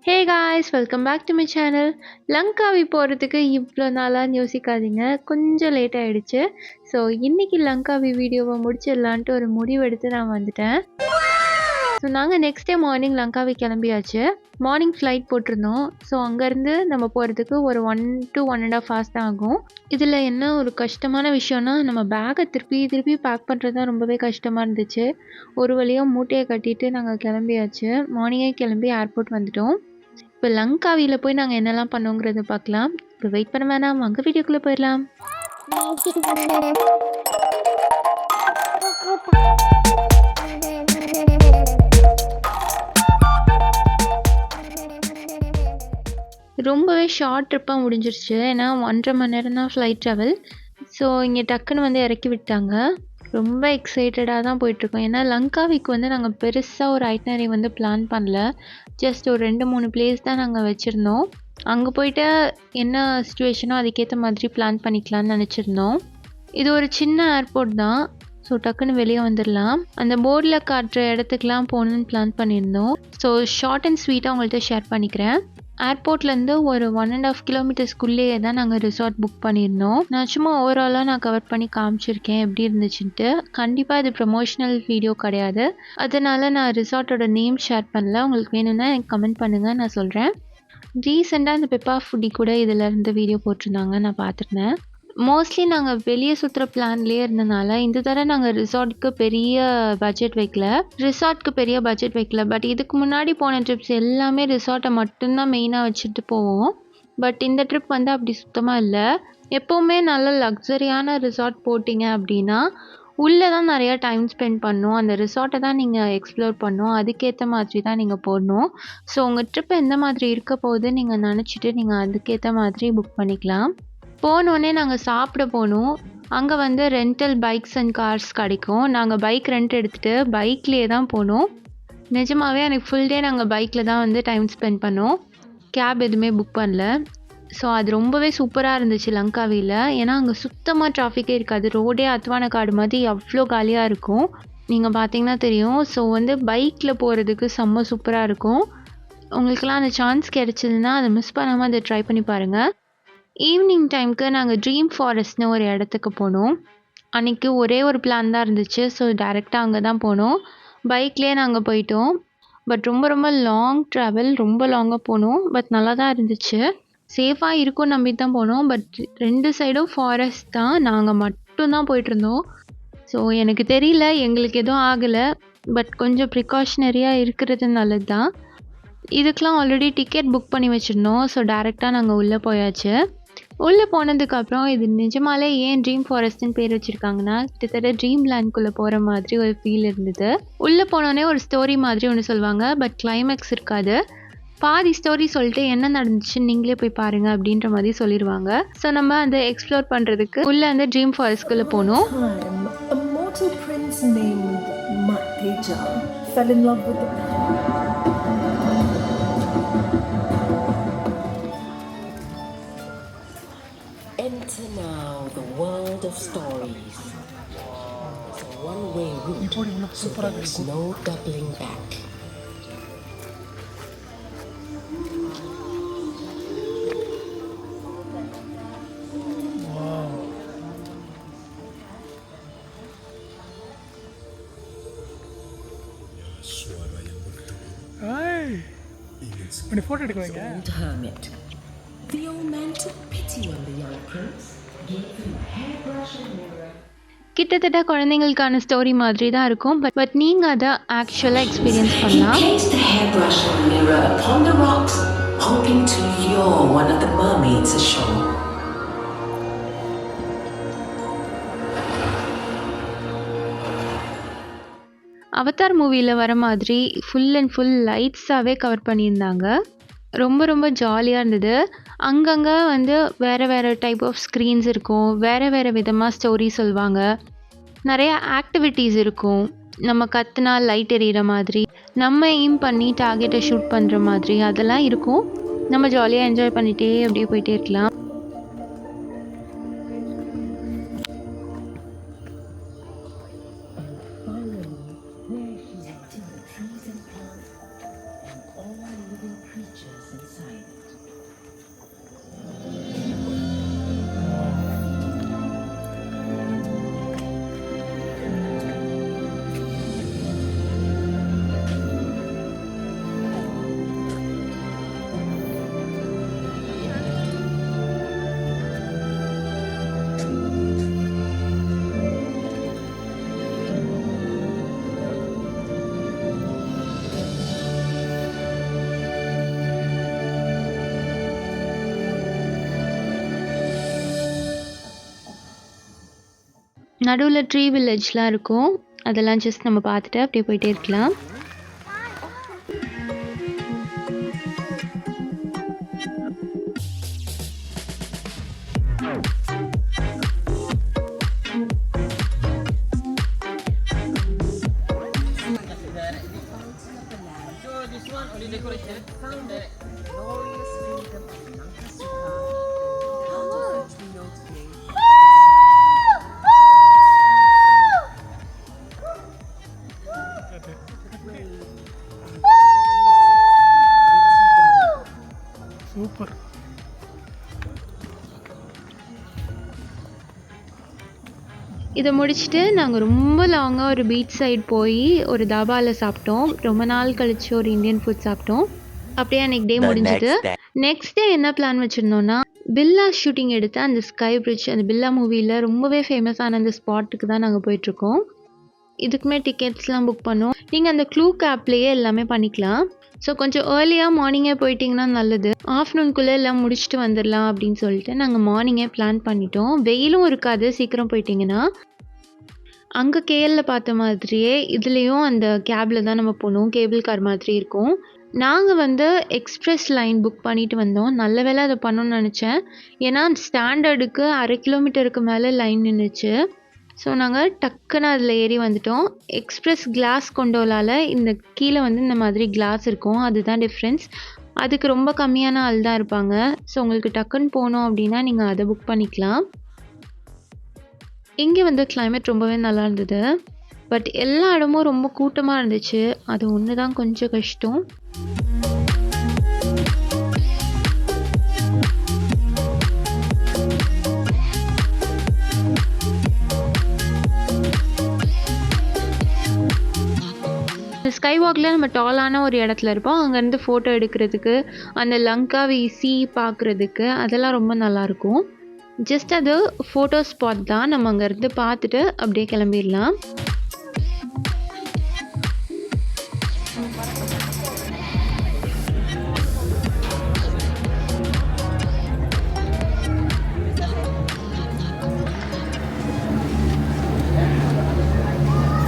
Hey guys, welcome back to my channel. Langkawi போகிறதுக்கு இவ்வளோ நாளாக யோசிக்காதீங்க, கொஞ்சம் லேட் ஆகிடுச்சு. ஸோ இன்றைக்கி லங்காவி வீடியோவை முடிச்சிடலான்ட்டு ஒரு முடிவு எடுத்து நான் வந்துட்டேன். ஸோ நாங்கள் நெக்ஸ்ட் டே மார்னிங் லங்காவி கிளம்பியாச்சு. மார்னிங் ஃப்ளைட் போட்டிருந்தோம். ஸோ அங்கேருந்து நம்ம போகிறதுக்கு ஒரு 1 to 1.5 hours தான் ஆகும். இதில் என்ன ஒரு கஷ்டமான விஷயம்னா, நம்ம பேக்கை திருப்பி பேக் பண்ணுறது தான் ரொம்பவே கஷ்டமாக இருந்துச்சு. ஒரு வழியாக மூட்டையை கட்டிட்டு நாங்கள் கிளம்பியாச்சு. மார்னிங்கே கிளம்பி ஏர்போர்ட் வந்துட்டோம். இப்போ லங்காவியில் போய் நாங்கள் என்னெல்லாம் பண்ணோங்கிறத பார்க்கலாம். இப்போ வெயிட் பண்ண வேணாம், அங்கே வீடியோக்குள்ளே போயிடலாம். ரொம்பவே ஷார்ட் ட்ரிப்பாக முடிஞ்சிருச்சு. ஏன்னா 1.5 மணி நேரம் தான் ஃப்ளைட் ட்ராவல். ஸோ இங்கே டக்குன்னு வந்து இறக்கி விட்டாங்க. ரொம்ப எக்ஸைட்டடாக தான் போயிட்டுருக்கோம். ஏன்னா லங்காவிக்கு வந்து நாங்கள் பெருசாக ஒரு ஐட்னரி வந்து பிளான் பண்ணல. ஜஸ்ட் ஒரு 2-3 பிளேஸ் தான் நாங்கள் வச்சுருந்தோம். அங்கே போயிட்டு என்ன சுச்சுவேஷனோ அதுக்கேற்ற மாதிரி பிளான் பண்ணிக்கலான்னு நினச்சிருந்தோம். இது ஒரு சின்ன ஏர்போர்ட் தான். ஸோ டக்குன்னு வெளியே வந்துடலாம். அந்த போர்டில் காட்டுற இடத்துக்குலாம் போகணுன்னு பிளான் பண்ணியிருந்தோம். ஸோ ஷார்ட் அண்ட் ஸ்வீட்டாக உங்கள்கிட்ட ஷேர் பண்ணிக்கிறேன். ஏர்போர்ட்லேருந்து ஒரு 1.5 கிலோமீட்டர்ஸ்குள்ளேயே தான் நாங்கள் ரிசார்ட் புக் பண்ணியிருந்தோம். நான் சும்மா ஓவராலாக நான் கவர் பண்ணி காமிச்சிருக்கேன் எப்படி இருந்துச்சுன்ட்டு. கண்டிப்பாக இது ப்ரமோஷனல் வீடியோ கிடையாது, அதனால் நான் ரிசார்ட்டோட நேம் ஷேர் பண்ணல. உங்களுக்கு வேணும்னா எனக்கு கமெண்ட் பண்ணுங்கள், நான் சொல்கிறேன். ரீசெண்டாக இந்த பெப்பா ஃபுட்டி கூட இதில் இருந்து வீடியோ போட்டிருந்தாங்க, நான் பார்த்துருந்தேன். மோஸ்ட்லி நாங்கள் வெளியே சுற்றுற பிளான்லேயே இருந்தனால இந்த தடவை நாங்கள் ரிசார்ட்டுக்கு பெரிய பட்ஜெட் வைக்கல. பட் இதுக்கு முன்னாடி போன ட்ரிப்ஸ் எல்லாமே ரிசார்ட்டை மட்டும்தான் மெயினாக வச்சுட்டு போவோம். பட் இந்த ட்ரிப் வந்து அப்படி சுத்தமாக இல்லை. எப்போவுமே நல்ல லக்ஸரியான ரிசார்ட் போட்டிங்க அப்படின்னா உள்ளே தான் நிறையா டைம் ஸ்பெண்ட் பண்ணணும். அந்த ரிசார்ட்டை தான் நீங்கள் எக்ஸ்ப்ளோர் பண்ணணும். அதுக்கேற்ற மாதிரி தான் நீங்கள் போடணும். ஸோ உங்கள் ட்ரிப் எந்த மாதிரி இருக்க போகுது நீங்கள் நினச்சிட்டு நீங்கள் அதுக்கேற்ற மாதிரி புக் பண்ணிக்கலாம். போனோடனே நாங்கள் சாப்பிட போனோம். அங்கே வந்து ரெண்டல் பைக்ஸ் அண்ட் கார்ஸ் கிடைக்கும். நாங்கள் பைக் ரெண்ட் எடுத்துகிட்டு பைக்லேயே தான் போனோம். நிஜமாகவே எனக்கு ஃபுல் டே நாங்கள் பைக்கில் தான் வந்து டைம் ஸ்பெண்ட் பண்ணோம். கேப் எதுவுமே புக் பண்ணல. ஸோ அது ரொம்பவே சூப்பராக இருந்துச்சு லங்காவியில். ஏன்னா அங்கே சுத்தமாக டிராஃபிக்கே இருக்காது. ரோடே அத்வான காடு மாதிரி அவ்வளோ காலியாக இருக்கும். நீங்கள் பார்த்தீங்கன்னா தெரியும். ஸோ வந்து பைக்கில் போகிறதுக்கு செம்ம சூப்பராக இருக்கும். உங்களுக்கெல்லாம் அந்த சான்ஸ் கிடைச்சதுன்னா அதை மிஸ் பண்ணாமல் அதை ட்ரை பண்ணி பாருங்கள். ஈவினிங் டைமுக்கு நாங்கள் ட்ரீம் ஃபாரஸ்ட்னு ஒரு இடத்துக்கு போனோம். அன்றைக்கி ஒரே ஒரு பிளான் தான் இருந்துச்சு. ஸோ டைரெக்டாக அங்கே தான் போனோம். பைக்லேயே நாங்கள் போயிட்டோம். பட் ரொம்ப லாங் ட்ராவல், ரொம்ப லாங்காக போனோம். பட் நல்லா தான் இருந்துச்சு. சேஃபாக இருக்கும்னு நம்பிட்டு தான் போனோம். பட் 2 சைடும் ஃபாரஸ்ட் தான். நாங்கள் மட்டும்தான் போயிட்டுருந்தோம். ஸோ எனக்கு தெரியல, எங்களுக்கு எதுவும் ஆகலை. பட் கொஞ்சம் ப்ரிகாஷனரியாக இருக்கிறது நல்லது தான். இதுக்கெலாம் ஆல்ரெடி டிக்கெட் புக் பண்ணி வச்சுருந்தோம். ஸோ டைரெக்டாக நாங்கள் உள்ளே போயாச்சு. உள்ளே போனதுக்கப்புறம் இது நிஜமாலே ஏன் ட்ரீம் ஃபாரஸ்ட்னு பேர் வச்சுருக்காங்கன்னா, கிட்டத்தட்ட ட்ரீம் லேண்ட்குள்ளே போகிற மாதிரி ஒரு ஃபீல் இருந்தது. உள்ளே போனோடனே ஒரு ஸ்டோரி மாதிரி ஒன்று சொல்லுவாங்க. பட் கிளைமேக்ஸ் இருக்காது. பாதி ஸ்டோரி சொல்லிட்டு என்ன நடந்துச்சுன்னு நீங்களே போய் பாருங்கள் அப்படின்ற மாதிரி சொல்லிடுவாங்க. ஸோ நம்ம அந்த எக்ஸ்ப்ளோர் பண்ணுறதுக்கு உள்ளே அந்த ட்ரீம் ஃபாரஸ்ட்குள்ளே போனோம். Enter now the world of stories. It's a one-way route, so there is no doubling back. Wow. Hey. When photo எடுக்கறீங்க? Old hermit. The old man took pity on the young prince, gave him a hairbrush and mirror. கிட்டத்தட்ட குழந்தைங்களுக்கான story மாதிரி தான் இருக்கும். But நீங்கள் அதை ஆக்சுவலாக experience பண்ணலாம். He placed the hairbrush and mirror upon the rocks, hoping to lure one of the mermaids ashore. Avatar மூவியில் வர மாதிரி ஃபுல் அண்ட் ஃபுல் லைட்ஸாகவே கவர் பண்ணியிருந்தாங்க. ரொம்ப ஜாலியாக இருந்தது. அங்கங்கே வந்து வேறு டைப் ஆஃப் ஸ்க்ரீன்ஸ் இருக்கும். வேறு விதமாக ஸ்டோரி சொல்லுவாங்க. நிறையா ஆக்டிவிட்டீஸ் இருக்கும். நம்ம கத்துனா லைட் எரியிற மாதிரி, நம்ம எய்ம் பண்ணி டார்கெட்டை ஷூட் பண்ணுற மாதிரி அதெல்லாம் இருக்கும். நம்ம ஜாலியாக என்ஜாய் பண்ணிகிட்டே அப்படியே போயிட்டே இருக்கலாம். Trees and plants and all living creatures inside it. நடுவில் ட்ரீ வில்லேஜ்லாம் இருக்கும். அதெல்லாம் ஜஸ்ட் நம்ம பார்த்துட்டு அப்படியே போயிட்டே இருக்கலாம். சூப்பர். இதை முடிச்சுட்டு நாங்கள் ரொம்ப லாங்காக ஒரு பீச் சைடு போய் ஒரு தாபாவில் சாப்பிட்டோம். ரொம்ப நாள் கழிச்சு ஒரு இந்தியன் ஃபுட் சாப்பிட்டோம். அப்படியே அன்றைக்கி டே முடிஞ்சுது. நெக்ஸ்ட் டே என்ன பிளான் வச்சுருந்தோன்னா, பில்லா ஷூட்டிங் எடுத்த அந்த ஸ்கை பிரிட்ஜ், அந்த பில்லா மூவியில் ரொம்பவே ஃபேமஸான அந்த ஸ்பாட்டுக்கு தான் நாங்கள் போயிட்டுருக்கோம். இதுக்குமே டிக்கெட்ஸ்லாம் புக் பண்ணோம். நீங்கள் அந்த க்ளூக் ஆப்லேயே எல்லாமே பண்ணிக்கலாம். ஸோ கொஞ்சம் ஏர்லியாக மார்னிங்கே போயிட்டிங்கன்னா நல்லது. ஆஃப்டர்நூன்குள்ளே எல்லாம் முடிச்சுட்டு வந்துடலாம் அப்படின்னு சொல்லிட்டு நாங்கள் மார்னிங்கே பிளான் பண்ணிட்டோம். வெயிலும் இருக்காது சீக்கிரம் போயிட்டிங்கன்னா. அங்கே கேஎல்ல பார்த்த மாதிரியே இதுலேயும் அந்த கேபில் தான் நம்ம போகணும். கேபிள் கார் மாதிரி இருக்கும். நாங்கள் எக்ஸ்பிரஸ் லைன் புக் பண்ணிட்டு வந்தோம். நல்ல வேளை அதை பண்ணணும்னு நினச்சேன். ஏன்னா ஸ்டாண்டர்டுக்கு 1/2 கிலோமீட்டருக்கு மேலே லைன் நின்றுச்சு. ஸோ நாங்கள் டக்குன்னு அதில் ஏறி வந்துட்டோம். எக்ஸ்பிரஸ் கிளாஸ் கொண்டோலால் இந்த கீழே இந்த மாதிரி கிளாஸ் இருக்கும். அதுதான் டிஃப்ரென்ஸ். அதுக்கு ரொம்ப கம்மியான ஆள் தான் இருப்பாங்க. ஸோ உங்களுக்கு டக்குன்னு போகணும் அப்படின்னா நீங்கள் அதை புக் பண்ணிக்கலாம். இங்கே கிளைமேட் ரொம்பவே நல்லா இருந்தது. பட் எல்லா இடமும் ரொம்ப கூட்டமாக இருந்துச்சு. அது ஒன்று தான் கொஞ்சம் கஷ்டம். ஸ்கை வாக்கில் நம்ம டாலான ஒரு இடத்துல இருப்போம். அங்கேருந்து ஃபோட்டோ எடுக்கிறதுக்கு, அந்த லங்காவி சீ பார்க்குறதுக்கு அதெல்லாம் ரொம்ப நல்லாயிருக்கும். ஜஸ்ட் அது ஃபோட்டோ ஸ்பாட் தான். நம்ம அங்கேருந்து பார்த்துட்டு அப்படியே கிளம்பிடலாம்.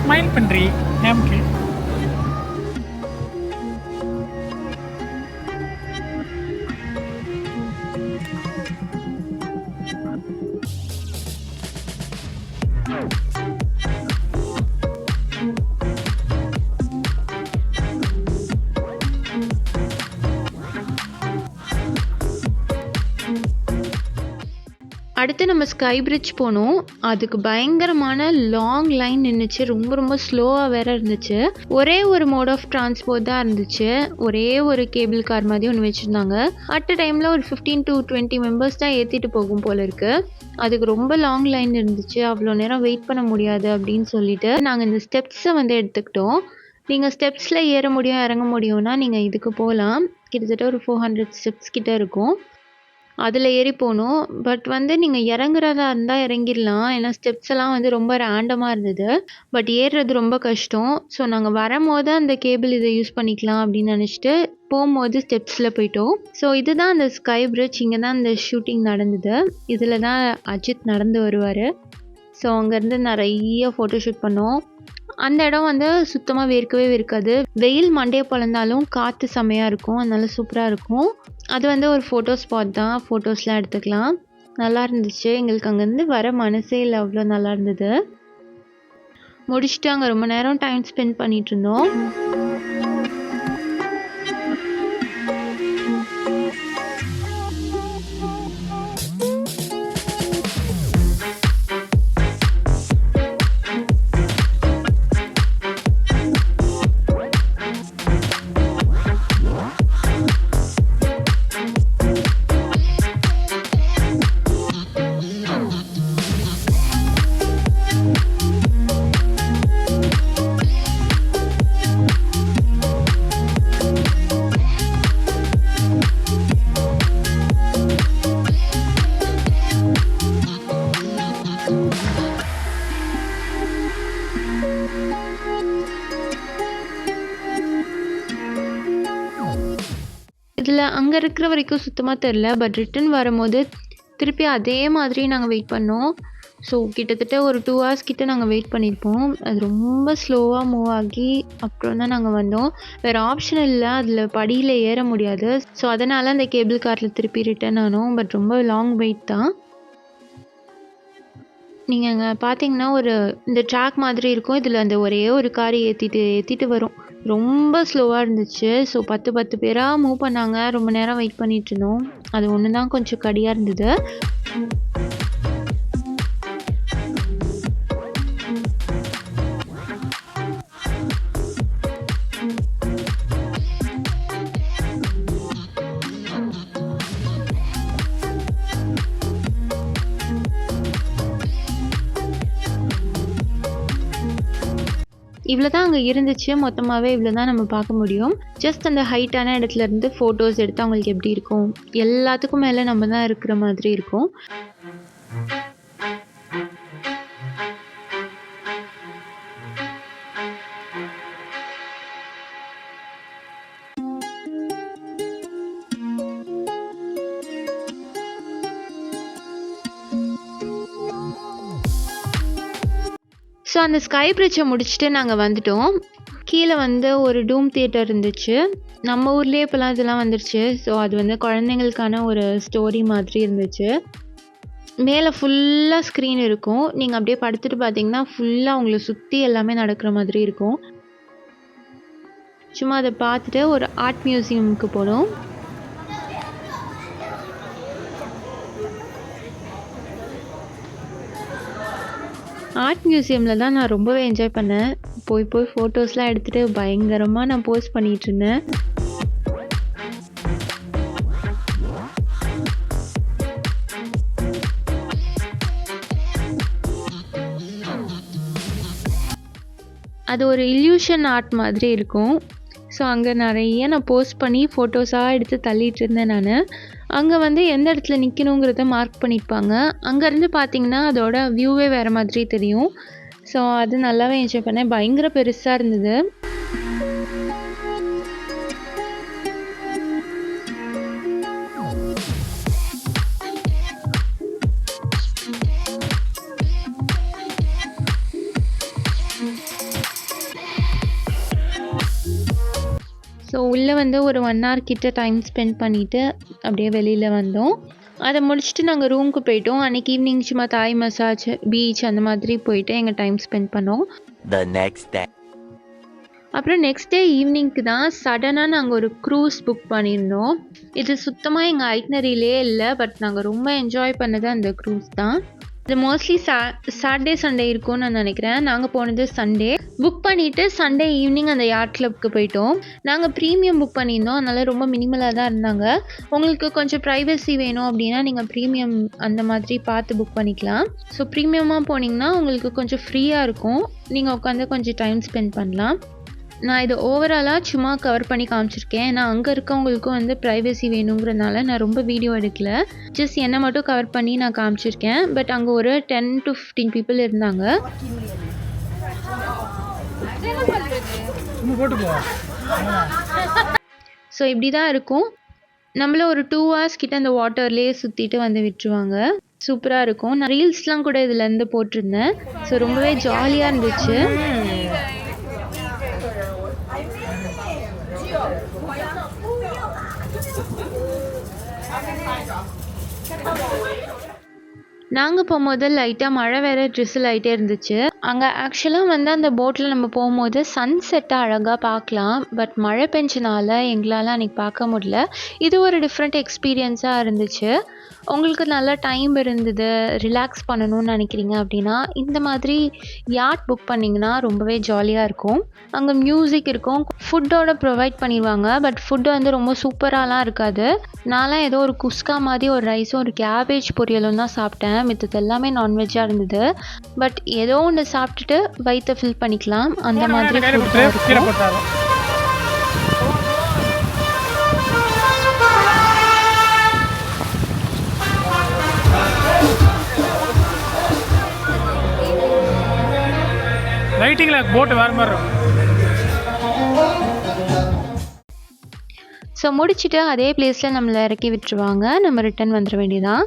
ஸ்மைல் பண்ணுறீ நமக்கு. அடுத்து நம்ம ஸ்கை பிரிட்ஜ் போனோம். அதுக்கு பயங்கரமான லாங் லைன் நின்றுச்சு. ரொம்ப ரொம்ப ஸ்லோவாக வேற இருந்துச்சு. ஒரே ஒரு மோட் ஆஃப் டிரான்ஸ்போர்ட் தான் இருந்துச்சு. ஒரே ஒரு கேபிள் கார் மாதிரி ஒன்று வச்சுருந்தாங்க. அட் அ டைமில் ஒரு 15 to 20 மெம்பர்ஸ் தான் ஏற்றிட்டு போகும் போல இருக்குது. அதுக்கு ரொம்ப லாங் லைன் இருந்துச்சு. அவ்வளோ நேரம் வெயிட் பண்ண முடியாது அப்படின்னு சொல்லிட்டு நாங்கள் இந்த ஸ்டெப்ஸை எடுத்துக்கிட்டோம். நீங்கள் ஸ்டெப்ஸில் ஏற முடியும் இறங்க முடியும்னா நீங்கள் இதுக்கு போகலாம். கிட்டத்தட்ட ஒரு 400 ஸ்டெப்ஸ் கிட்ட இருக்கும். அதில் ஏறி போகணும். பட் நீங்கள் இறங்குறதா இருந்தால் இறங்கிடலாம். ஏன்னா ஸ்டெப்ஸ் எல்லாம் ரொம்ப ரேண்டமாக இருந்தது. பட் ஏறுறது ரொம்ப கஷ்டம். ஸோ நாங்கள் வரும்போது அந்த கேபிள் இதை யூஸ் பண்ணிக்கலாம் அப்படின்னு நினச்சிட்டு போகும்போது ஸ்டெப்ஸில் போயிட்டோம். ஸோ இதுதான் அந்த ஸ்கை பிரிட்ஜ். இங்கே தான் அந்த ஷூட்டிங் நடந்தது. இதில் தான் அஜித் நடந்து வருவார். ஸோ அங்கேருந்து நிறைய ஃபோட்டோ ஷூட் பண்ணோம். அந்த இடம் சுத்தமாக வேர்க்காது. வெயில் மண்டையை பொழந்தாலும் காற்று செமையாக இருக்கும். அதனால சூப்பராக இருக்கும். அது ஒரு ஃபோட்டோ ஸ்பாட் தான். ஃபோட்டோஸ்லாம் எடுத்துக்கலாம். நல்லா இருந்துச்சு. எங்களுக்கு அங்கேருந்து வர மனசே இல்லை, அவ்வளோ நல்லா இருந்தது. முடிச்சுட்டு அங்கே ரொம்ப நேரம் டைம் ஸ்பெண்ட் பண்ணிட்டு இருந்தோம். அதில் அங்கே இருக்கிற வரைக்கும் சுத்தமாக தெரில. பட் ரிட்டன் வரும்போது திருப்பி அதே மாதிரி நாங்கள் வெயிட் பண்ணோம். ஸோ கிட்டத்தட்ட ஒரு 2 hours கிட்ட நாங்கள் வெயிட் பண்ணியிருப்போம். அது ரொம்ப ஸ்லோவாக மூவ் ஆகி அப்புறம் தான் நாங்கள் வந்தோம். வேறு ஆப்ஷன் இல்லை, அதில் படியில் ஏற முடியாது. ஸோ அதனால் அந்த கேபிள் காரில் திருப்பி ரிட்டன் ஆனோம். பட் ரொம்ப லாங் வெயிட் தான். நீங்கள் அங்கே பார்த்தீங்கன்னா இந்த ட்ராக் மாதிரி இருக்கும். இதில் அந்த ஒரே ஒரு காரை ஏற்றிட்டு வரும். ரொம்ப ஸ்லோவாக இருந்துச்சு. ஸோ 10 பேராக மூவ் பண்ணாங்க. ரொம்ப நேரம் வெயிட் பண்ணிட்டு இருந்தோம். அது ஒன்று தான் கொஞ்சம் கடியாக இருந்தது. இவ்வளோ தான் அங்கே இருந்துச்சு. மொத்தமாகவே இவ்வளோ தான் நம்ம பார்க்க முடியும். ஜஸ்ட் அந்த ஹைட்டான இடத்துல இருந்து ஃபோட்டோஸ் எடுத்து அவங்களுக்கு எப்படி இருக்கும், எல்லாத்துக்கும் மேலே நம்ம தான் இருக்கிற மாதிரி இருக்கும். ஸோ அந்த ஸ்கை பிரிட்ஜை முடிச்சுட்டு நாங்கள் வந்துட்டோம். கீழே ஒரு டூம் தியேட்டர் இருந்துச்சு. நம்ம ஊர்லேயே இப்போலாம் இதெல்லாம் வந்துருச்சு. ஸோ அது குழந்தைங்களுக்கான ஒரு ஸ்டோரி மாதிரி இருந்துச்சு. மேலே ஃபுல்லாக ஸ்க்ரீன் இருக்கும். நீங்கள் அப்படியே படுத்துட்டு பார்த்தீங்கன்னா ஃபுல்லாக உங்களை சுற்றி எல்லாமே நடக்கிற மாதிரி இருக்கும். சும்மா அதை பார்த்துட்டு ஒரு ஆர்ட் மியூசியமுக்கு போனோம். ஆர்ட் மியூசியமில் தான் நான் ரொம்பவே என்ஜாய் பண்ணேன். போய் ஃபோட்டோஸ்லாம் எடுத்துகிட்டு பயங்கரமாக நான் போஸ்ட் பண்ணிகிட்ருந்தேன். அது ஒரு இல்யூஷன் ஆர்ட் மாதிரி இருக்கும். ஸோ அங்கே நிறைய நான் போஸ்ட் பண்ணி ஃபோட்டோஸாக எடுத்து தள்ளிட்டு இருந்தேன் நான். அங்கே எந்த இடத்துல நிற்கணுங்கிறத மார்க் பண்ணியிருப்பாங்க. அங்கேருந்து பார்த்தீங்கன்னா அதோட வியூவே வேறு மாதிரி தெரியும். ஸோ அது நல்லாவே என்ஜாய் பண்ணேன். பயங்கர பெருசாக இருந்தது. ஸோ உள்ளே ஒரு 1 hour கிட்ட டைம் ஸ்பெண்ட் பண்ணிவிட்டு அப்படியே வெளியில் வந்தோம். அதை முடிச்சுட்டு நாங்கள் ரூமுக்கு போயிட்டோம். அன்றைக்கி ஈவினிங் சும்மா தாய் மசாஜ், பீச் அந்த மாதிரி போயிட்டு எங்கள் டைம் ஸ்பெண்ட் பண்ணோம். அப்புறம் நெக்ஸ்ட் டே ஈவினிங்க்கு தான் சடனாக நாங்கள் ஒரு க்ரூஸ் புக் பண்ணியிருந்தோம். இது சுத்தமாக எங்கள் ஐட்னரியிலே இல்லை. பட் நாங்கள் ரொம்ப என்ஜாய் பண்ணது அந்த க்ரூஸ் தான். இது மோஸ்ட்லி சாட்டர்டே சண்டே இருக்கும்னு நான் நினைக்கிறேன். நாங்கள் போனது சண்டே. புக் பண்ணிவிட்டு சண்டே ஈவினிங் அந்த யாட் கிளப்புக்கு போயிட்டோம். நாங்கள் ப்ரீமியம் புக் பண்ணியிருந்தோம். அதனால் ரொம்ப மினிமலாக தான் இருந்தாங்க. உங்களுக்கு கொஞ்சம் ப்ரைவசி வேணும் அப்படின்னா நீங்கள் ப்ரீமியம் அந்த மாதிரி பார்த்து புக் பண்ணிக்கலாம். ஸோ ப்ரீமியமாக போனீங்கன்னா உங்களுக்கு கொஞ்சம் ஃப்ரீயாக இருக்கும். நீங்கள் உட்காந்து கொஞ்சம் டைம் ஸ்பெண்ட் பண்ணலாம். நான் இது ஓவராலாக சும்மா கவர் பண்ணி காமிச்சிருக்கேன். ஏன்னா அங்கே இருக்கவங்களுக்கும் ப்ரைவசி வேணுங்கிறதுனால நான் ரொம்ப வீடியோ எடுக்கல. ஜஸ்ட் என்னை மட்டும் கவர் பண்ணி நான் காமிச்சிருக்கேன். பட் அங்கே ஒரு 10 to 15 people இருந்தாங்க. ஸோ இப்படி தான் இருக்கும். நம்மள ஒரு 2 hours கிட்ட அந்த வாட்டர்லேயே சுற்றிட்டு விட்டுருவாங்க. சூப்பராக இருக்கும். நான் ரீல்ஸ்லாம் கூட இதுலேருந்து போட்டிருந்தேன். ஸோ ரொம்பவே ஜாலியாக இருந்துச்சு. நாங்கள் போகும்போது லைட்டாக மழை வேறு ட்ரிசில் ஆகிட்டே இருந்துச்சு. அங்கே ஆக்சுவலாக அந்த போட்டில் நம்ம போகும்போது சன்செட்டை அழகாக பார்க்கலாம். பட் மழை பெஞ்சனால எங்களால் அன்றைக்கி பார்க்க முடியல. இது ஒரு டிஃப்ரெண்ட் எக்ஸ்பீரியன்ஸாக இருந்துச்சு. உங்களுக்கு நல்ல டைம் இருந்தது, ரிலாக்ஸ் பண்ணணும்னு நினைக்கிறீங்க அப்படின்னா இந்த மாதிரி யாட் புக் பண்ணிங்கன்னா ரொம்பவே ஜாலியாக இருக்கும். அங்கே மியூசிக் இருக்கும், ஃபுட்டோட ப்ரொவைட் பண்ணிடுவாங்க. பட் ஃபுட்டு ரொம்ப சூப்பராலாம் இருக்காது. நான்லாம் ஏதோ ஒரு குஸ்கா மாதிரி ஒரு ரைஸும் ஒரு கேபேஜ் பொரியலும் தான் சாப்பிட்டேன். மித்தது எல்லாமே நான்வெஜ்ஜாக இருந்தது. பட் ஏதோ ஒன்று சாப்பிட்டுட்டு வயிற்றை ஃபில் பண்ணிக்கலாம் அந்த மாதிரி ஃபுட் இருக்கும். லைட்டிங்கில் போட்டு வேறு மாதிரி இருக்கும். ஸோ முடிச்சுட்டு அதே பிளேஸில் நம்மளை இறக்கி விட்டுருவாங்க. நம்ம ரிட்டர்ன் வந்துட வேண்டியதான்.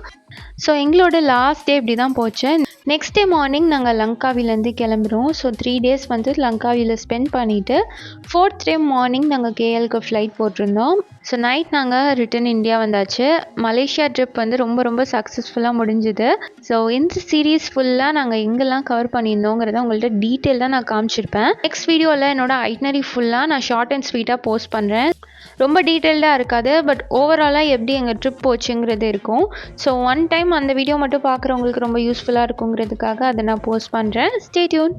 ஸோ எங்களோட லாஸ்ட் டே இப்படி தான் போச்சு. நெக்ஸ்ட் டே மார்னிங் நாங்கள் லங்காவிலேருந்து கிளம்புறோம். ஸோ 3 days வந்து லங்காவியில் ஸ்பெண்ட் பண்ணிவிட்டு 4th day மார்னிங் நாங்கள் கேஎலுக்கு ஃப்ளைட் போட்டிருந்தோம். ஸோ நைட் நாங்கள் ரிட்டன் இந்தியா வந்தாச்சு. மலேசியா ட்ரிப் வந்து ரொம்ப சக்ஸஸ்ஃபுல்லாக முடிஞ்சுது. ஸோ இந்த சீரீஸ் ஃபுல்லாக நாங்கள் எங்கெல்லாம் கவர் பண்ணியிருந்தோங்கிறத உங்கள்கிட்ட டீட்டெயிலாக நான் காமிச்சிருப்பேன். நெக்ஸ்ட் வீடியோவில் என்னோட ஐட்னரி ஃபுல்லாக நான் ஷார்ட் அண்ட் ஸ்வீட்டாக போஸ்ட் பண்ணுறேன். ரொம்ப டீட்டெயில்டாக இருக்காது, பட் ஓவராலாக எப்படி எங்கள் ட்ரிப் போச்சுங்கிறது இருக்கும். ஸோ ஒன் டைம் அந்த வீடியோ மட்டும் பார்க்குறவங்களுக்கு ரொம்ப யூஸ்ஃபுல்லாக இருக்குங்கிறதுக்காக அதை நான் போஸ்ட் பண்ணுறேன். Stay tune.